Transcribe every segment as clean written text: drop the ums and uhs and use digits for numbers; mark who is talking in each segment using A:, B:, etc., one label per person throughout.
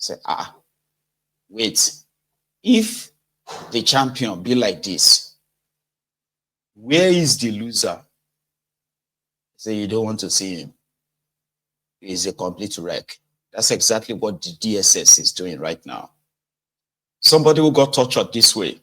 A: Say, wait, if the champion be like this, where is the loser? Say you don't want to see him. He's a complete wreck. That's exactly what the DSS is doing right now. Somebody who got tortured this way,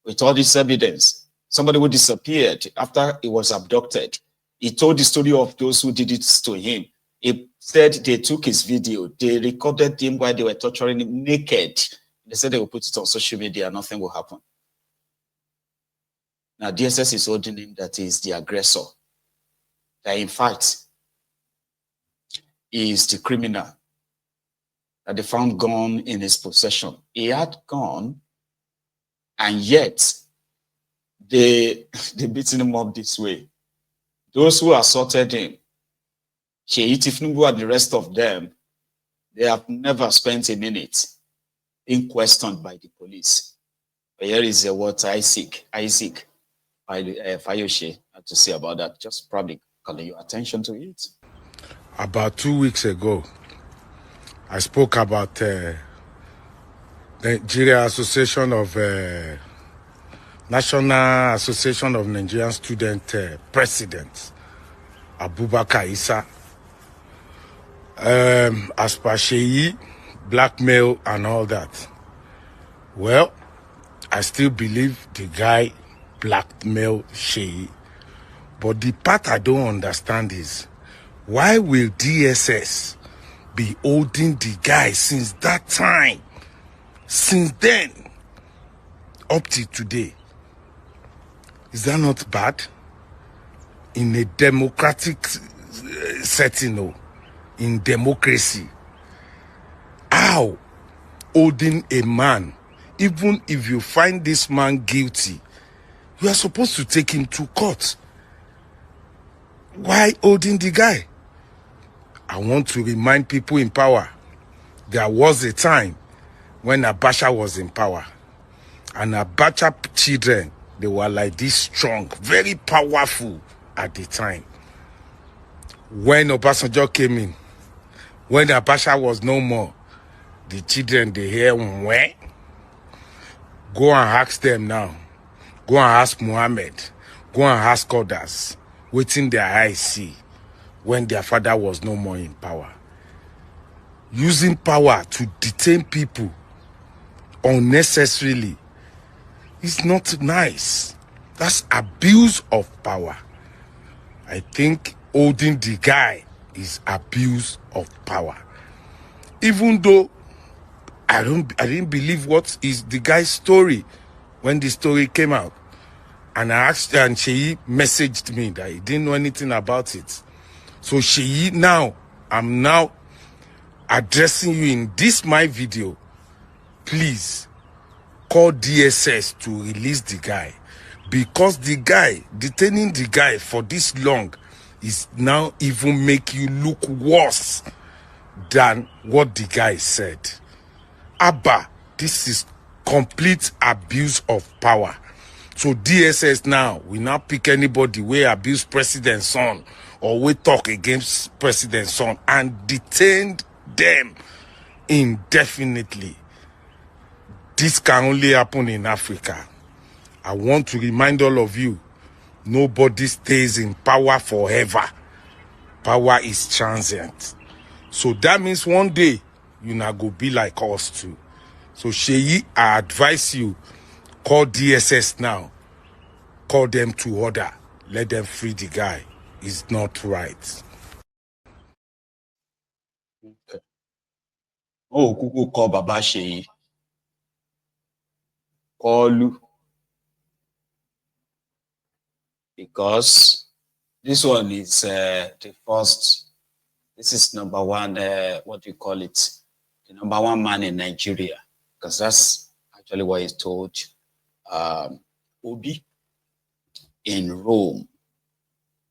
A: with all this evidence, somebody who disappeared after he was abducted, he told the story of those who did it to him. He said they took his video, they recorded him while they were torturing him naked. They said they will put it on social media and nothing will happen. Now DSS is holding him that he is the aggressor. That in fact, he is the criminal. That they found gun in his possession. He had gun, and yet they beating him up this way. Those who assaulted him, Tinubu and the rest of them, they have never spent a minute being questioned by the police. But here is what Isaac Fayoshe had to say about that. Just probably calling your attention to it.
B: About 2 weeks ago, I spoke about the Nigeria Association of National Association of Nigerian Student Presidents, Abubakar Issa, as per Sheyi, blackmail and all that. Well, I still believe the guy blackmailed Sheyi. But the part I don't understand is, why will DSS be holding the guy since that time? Since then, up to today. Is that not bad? In a democratic setting, in democracy. How holding a man, even if you find this man guilty, you are supposed to take him to court. Why holding the guy? I want to remind people in power, there was a time when Abacha was in power. And Abacha children, they were like this strong, very powerful at the time. When Obasanjo came in, when Abacha was no more, the children, they hear, where? Go and ask them now. Go and ask Muhammad. Go and ask others. Waiting their eyes see when their father was no more in power. Using power to detain people unnecessarily is not nice. That's abuse of power. I think holding the guy is abuse of power. Even though I didn't believe what is the guy's story when the story came out. And I asked, and Sheyi messaged me that he didn't know anything about it. So Sheyi, now, I'm now addressing you in this my video. Please call DSS to release the guy. Because the guy, detaining the guy for this long is now even make you look worse than what the guy said. Abba, this is complete abuse of power. So DSS now, we now pick anybody we abuse president's son or we talk against president's son and detain them indefinitely. This can only happen in Africa. I want to remind all of you, nobody stays in power forever. Power is transient. So that means one day, you now go be like us too. So Sheyi, I advise you, call DSS now. Call them to order. Let them free the guy. It's not right.
A: Okay. Oh, Kuku call Baba Sheyi. Call you. Because this one is the first. This is number one, what do you call it? The number one man in Nigeria. Because that's actually what he told Obi in Rome.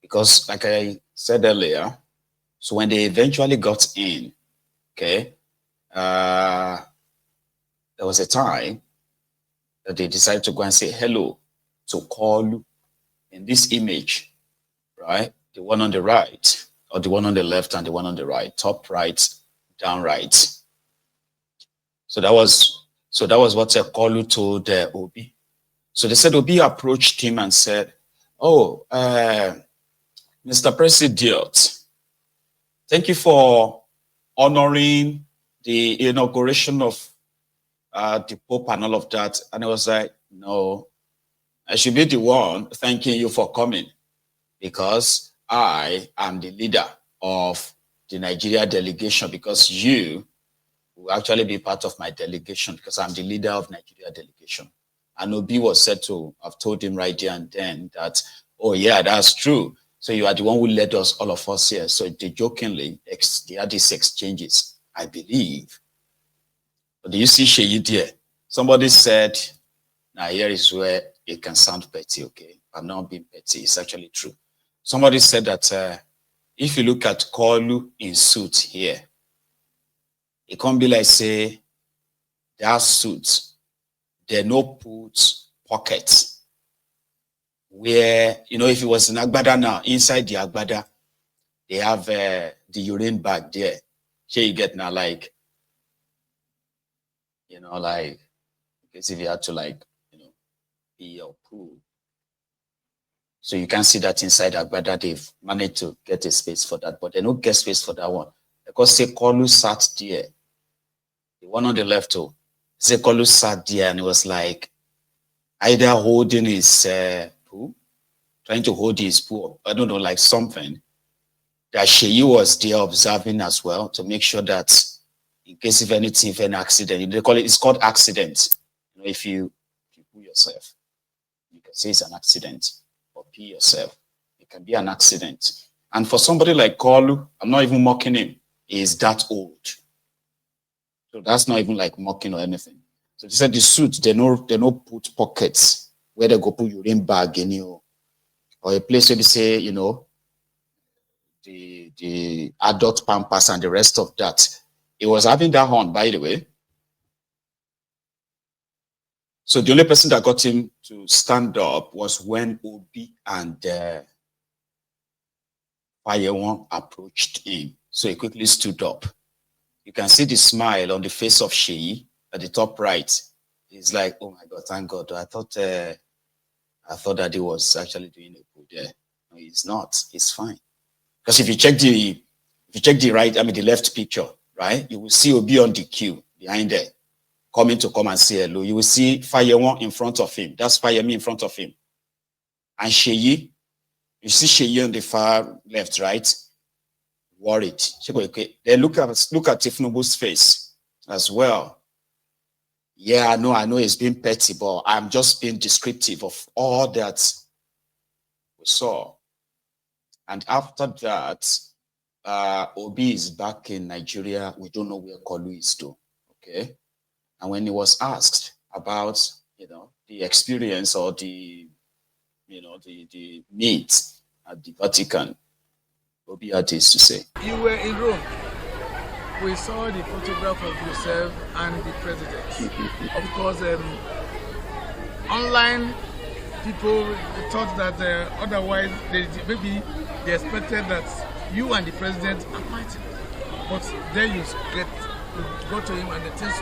A: Because like I said earlier, so when they eventually got in, okay, there was a time that they decided to go and say hello to Kalu in this image, right? The one on the right, or the one on the left and the one on the right, top right, down right. So that was what Kolu told Obi. So they said Obi approached him and said, "Oh, Mr. President, thank you for honoring the inauguration of the Pope and all of that." And I was like, "No, I should be the one thanking you for coming, because I am the leader of the Nigeria delegation, because you will actually be part of my delegation, because I'm the leader of Nigeria delegation." And Obi was said to have told him right there and then that, "Oh yeah, that's true. So you are the one who led us, all of us here." So they jokingly, they had these exchanges, I believe. But do you see Sheyi there? Somebody said, now here is where it can sound petty, okay? I'm not being petty, it's actually true. Somebody said that if you look at Kolu in suit here, it can't be like, say, that suit, they no put pockets where, if it was an agbada now, inside the agbada, they have the urine bag there. Here you get now, like, like, because if you had to, pee or poo. So you can see that inside agbada, they've managed to get a space for that, but they don't get space for that one. Because say Kolu sat there, the one on the left, Zekolu sat there and it was like either holding his poo, trying to hold his poo, I don't know, like something that Sheyi was there observing as well to make sure that in case if anything, if an accident, they call it, it's called accident. If you poo yourself, you can say it's an accident, or pee yourself, it can be an accident. And for somebody like Kolu, I'm not even mocking him, he is that old. So that's not even like mocking or anything. So they said the suit, they no put pockets where they go put urine bag in you, or a place where they say, the adult pampers and the rest of that. It was having that on, by the way. So the only person that got him to stand up was when Obi and Fayewon approached him. So he quickly stood up. You can see the smile on the face of Sheyi at the top right. He's like, "Oh my God, thank God. I thought that he was actually doing a poo there." No, he's not. He's fine. Because if you check the right, the left picture, right, you will see Obi on the queue behind there, coming to come and say hello. You will see Fayewon in front of him. That's Fayemi in front of him. And Sheyi, you see Sheyi on the far left, right? Worried. Then look at Tinubu's face as well. Yeah, I know it's being petty, but I'm just being descriptive of all that we saw. And after that, Obi is back in Nigeria. We don't know where Kolu is to. Okay. And when he was asked about, the experience or the meet at the Vatican, Obi had this to say.
C: You were in Rome. We saw the photograph of yourself and the president. Of course, online people thought that otherwise maybe they expected that you and the president are fighting. But there you go to him and the things.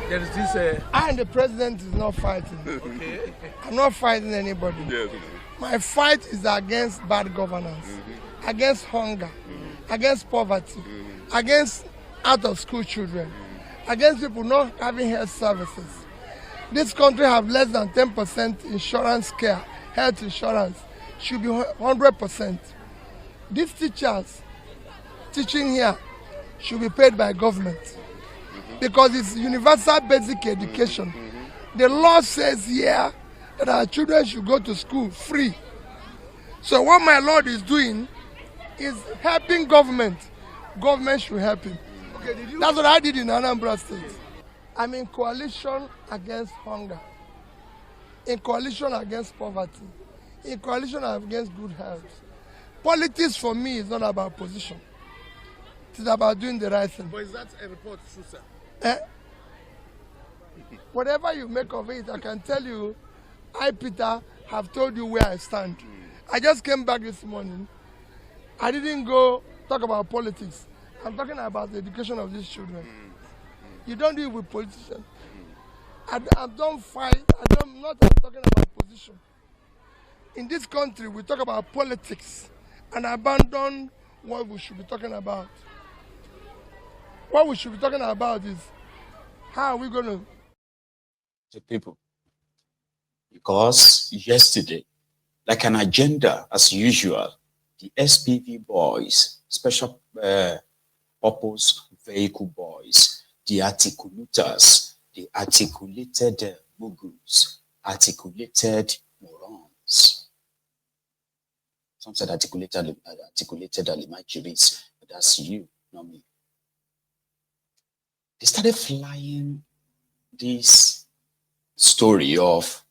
C: There is this.
D: I and the president is not fighting.
C: Okay.
D: I'm not fighting anybody.
C: Yes.
D: My fight is against bad governance, against hunger, against poverty, against out-of-school children, against people not having health services. This country have less than 10% insurance care, health insurance. Should be 100%. These teachers teaching here should be paid by government because it's universal basic education. The law says here that our children should go to school free. So what my Lord is doing is helping government. Government should help him.
C: Okay,
D: That's what I did in Anambra State. I'm in coalition against hunger, in coalition against poverty, in coalition against good health. Politics for me is not about position. It is about doing the right thing.
C: But is that a report true, sir?
D: Whatever you make of it, I can tell you, I, Peter, have told you where I stand. I just came back this morning. I didn't go talk about politics. I'm talking about the education of these children. You don't do it with politicians. I don't fight. I'm not talking about position. In this country, we talk about politics and abandon what we should be talking about. What we should be talking about is how are we going to...
A: The people. Because yesterday, like an agenda as usual, the SPV boys, special purpose vehicle boys, the articulators, the articulated mugus, articulated morons. Some said articulated alimajiris, but that's you, not me. They started flying this story of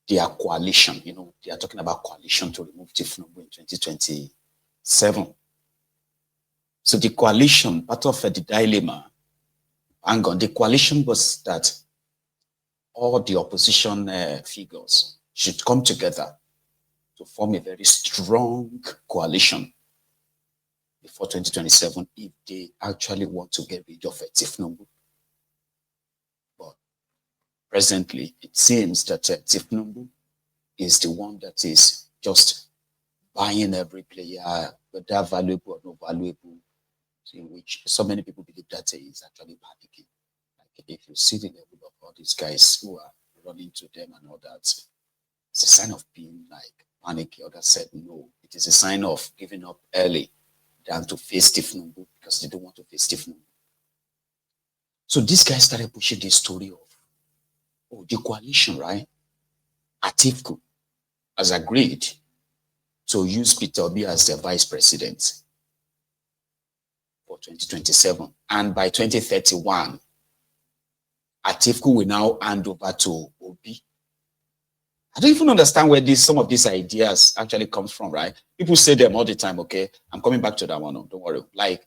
A: their coalition. You know, they are talking about coalition to remove Tinubu in 2027. So the coalition, part of the dilemma, hang on, the coalition was that all the opposition figures should come together to form a very strong coalition before 2027 if they actually want to get rid of Tinubu. But presently, it seems that Tinubu is the one that is just buying every player, whether valuable or not valuable, in which so many people believe that he is actually panicking. Like if you see the level of all these guys who are running to them and all that, it's a sign of being like panicky. Others said no, it is a sign of giving up early than to face Tinubu because they don't want to face Tinubu. So these guys started pushing this story of, oh, the coalition, right? Atiku has agreed to use Peter Obi as the vice president for 2027. And by 2031, Atiku will now hand over to Obi. I don't even understand where some of these ideas actually comes from, right? People say them all the time, okay? I'm coming back to that one, don't worry. Like,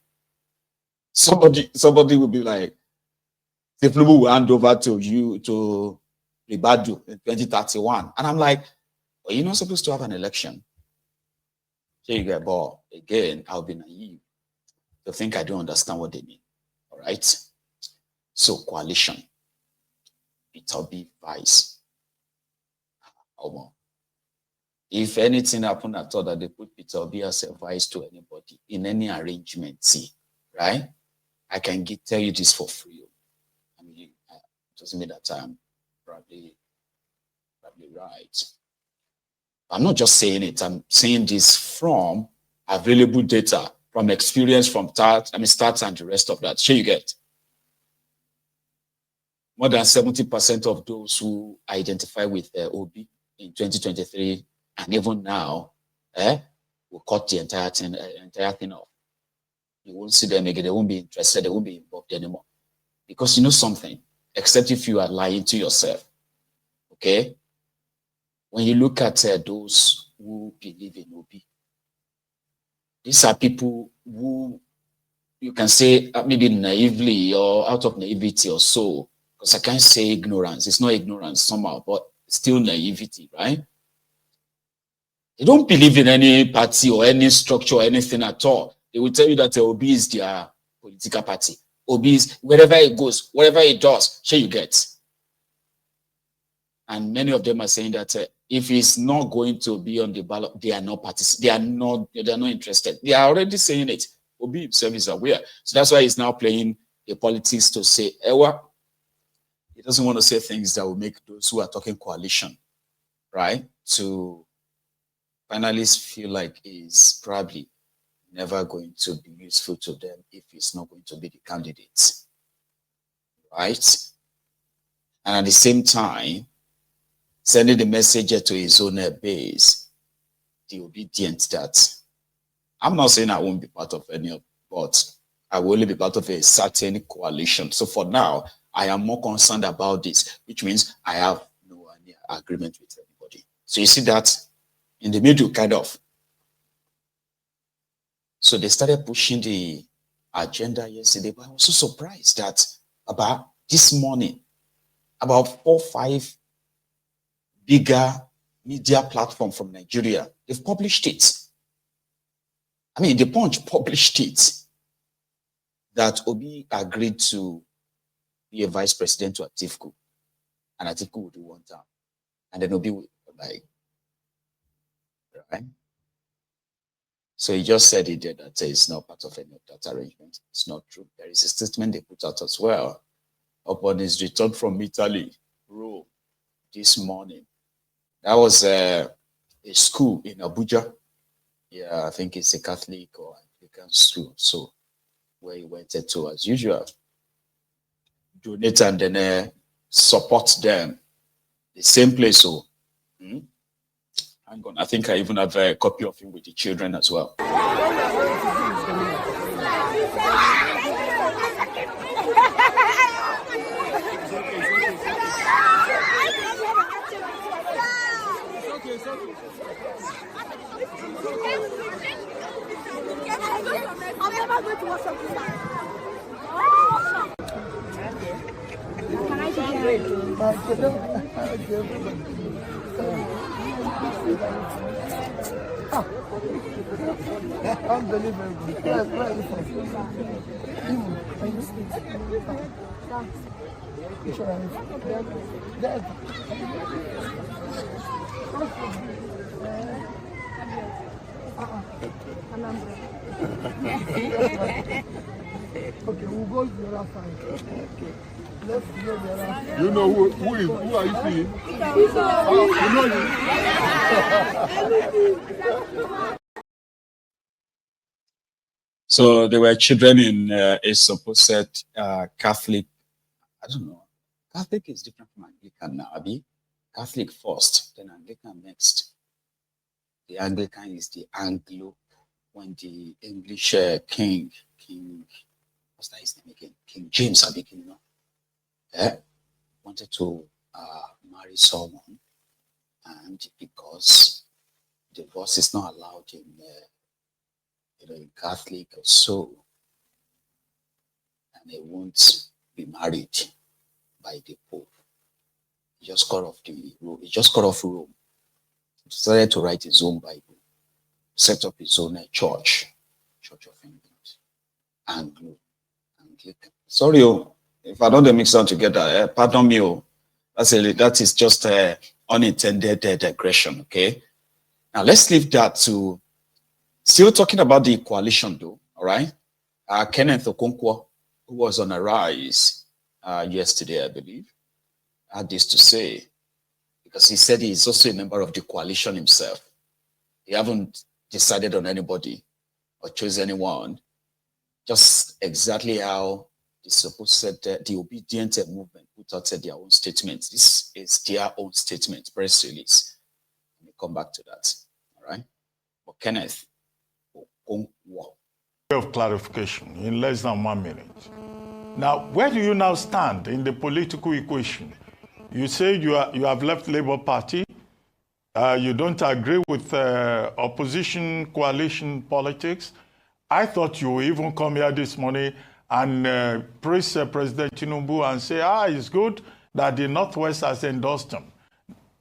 A: somebody will be like, Tinubu will hand over to you, to Ribadu in 2031. And I'm like, well, you're not supposed to have an election. So you get bored. Again, I'll be naive to think I don't understand what they mean. All right? So, coalition. It'll be vice. If anything happened, I thought that they put Peter Obi as a vice to anybody in any arrangement, see, right? I can tell you this for free. I mean, it doesn't mean that I'm probably right. I'm not just saying it. I'm saying this from available data, from experience, from stats and the rest of that. Sure, you get. More than 70% of those who identify with Obi in 2023 and even now, will cut the entire thing off. You won't see them again. They won't be interested. They won't be involved anymore. Because you know something, except if you are lying to yourself, okay? When you look at those who believe in Obi, these are people who you can say maybe naively or out of naivety or so, because I can't say ignorance. It's not ignorance somehow, but still naivety, right? They don't believe in any party or any structure or anything at all. They will tell you that Obi is their political party. Obi is, wherever it goes, whatever it does, sure you get. And many of them are saying that if it's not going to be on the ballot, they are not participating. They are not interested. They are already saying it. Obi himself is aware. So that's why he's now playing the politics to say, well, he doesn't want to say things that will make those who are talking coalition, right, to finally feel like he's probably never going to be useful to them if he's not going to be the candidate, right? And at the same time, sending the message to his own base, the obedient that I'm not saying I won't be part of any of, but I will only be part of a certain coalition. So for now, I am more concerned about this, which means I have no agreement with anybody. So you see that in the middle, kind of. So they started pushing the agenda yesterday, but I was so surprised that about this morning, about 4 or 5 bigger media platforms from Nigeria, they've published it. I mean, the Punch published it that Obi agreed to be a vice president to Atiku, and Atiku will do 1 term, and then Obi will like, right? So he just said he did that. It's not part of any of that arrangement. It's not true. There is a statement they put out as well upon his return from Italy, Rome, this morning. That was a school in Abuja. Yeah, I think it's a Catholic or Anglican school. So where he went to, as usual, donate and then support them. The same place. So, hang on. I think I even have a copy of him with the children as well.
E: I'm never going to watch something. Can I unbelievable. Yes, okay, we'll go to the other side. Okay. Let's go to the other side.
B: You know who are you seeing? You know you.
A: So there were children in a supposed Catholic, I don't know. Catholic is different from Anglican now, Abi. Catholic first, then Anglican next. The Anglican is the Anglo, when the English king, what's that his name again? King James, I think, you know, wanted to marry someone, and because divorce is not allowed in, in Catholic or so, and they won't be married by the Pope. He just cut off Rome. He decided to write his own Bible, set up his own Church of England, Anglican. Sorry, if I don't mix them together, pardon me. That is just unintended digression. Okay, now let's leave that to still talking about the coalition, though. All right, Kenneth Okonkwo, who was on a rise yesterday, I believe, had this to say, because he said he's also a member of the coalition himself. He haven't decided on anybody or chose anyone, just exactly how the supposed the obedient movement put out their own statements. This is their own statement, press release. Let me come back to that. All right. But Kenneth Okonkwo.
F: Of clarification in less than 1 minute. Now, where do you now stand in the political equation? You say you have left Labour Party. You don't agree with opposition coalition politics. I thought you would even come here this morning and praise President Tinubu and say, it's good that the Northwest has endorsed him.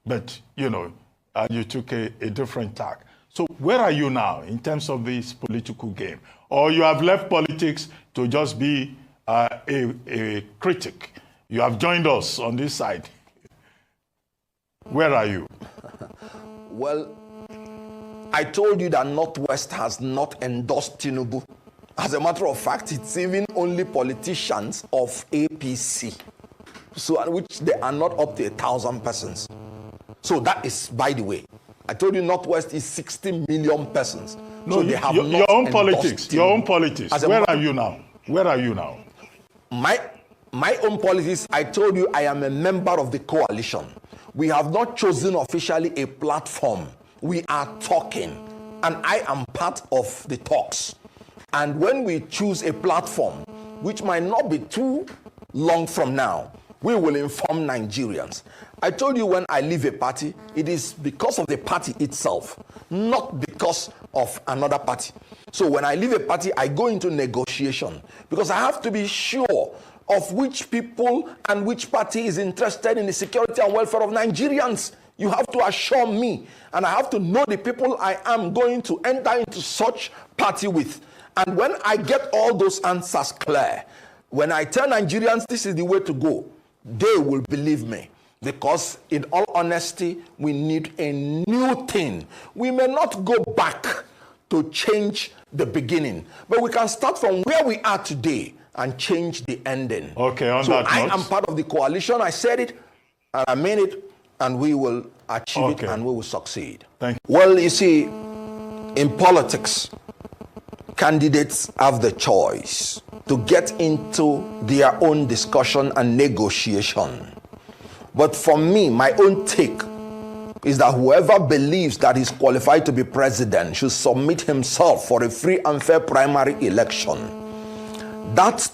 F: But, you took a different tack. So where are you now in terms of this political game? Or you have left politics to just be a critic? You have joined us on this side. Where are you?
G: Well, I told you that Northwest has not endorsed Tinubu. As a matter of fact, it's even only politicians of APC, so which they are not up to 1,000 persons. So that is, by the way, I told you Northwest is 60 million persons.
F: No,
G: so they have not
F: your own politics.
G: Tinubu.
F: Your own politics. Where are you now? Where are you now?
G: My own politics, I told you I am a member of the coalition. We have not chosen officially a platform. We are talking, and I am part of the talks. And when we choose a platform, which might not be too long from now, we will inform Nigerians. I told you when I leave a party, it is because of the party itself, not because of another party. So when I leave a party, I go into negotiation because I have to be sure of which people and which party is interested in the security and welfare of Nigerians. You have to assure me, and I have to know the people I am going to enter into such party with. And when I get all those answers clear, when I tell Nigerians this is the way to go, they will believe me. Because in all honesty, we need a new thing. We may not go back to change the beginning, but we can start from where we are today and change the ending.
F: Okay, on
G: so
F: that
G: I
F: note,
G: am part of the coalition. I said it, and I mean it, and we will achieve it, and we will succeed.
F: Thank you.
G: Well, you see, in politics, candidates have the choice to get into their own discussion and negotiation. But for me, my own take is that whoever believes that he's qualified to be president should submit himself for a free and fair primary election. That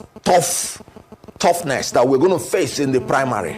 G: toughness that we're going to face in the primary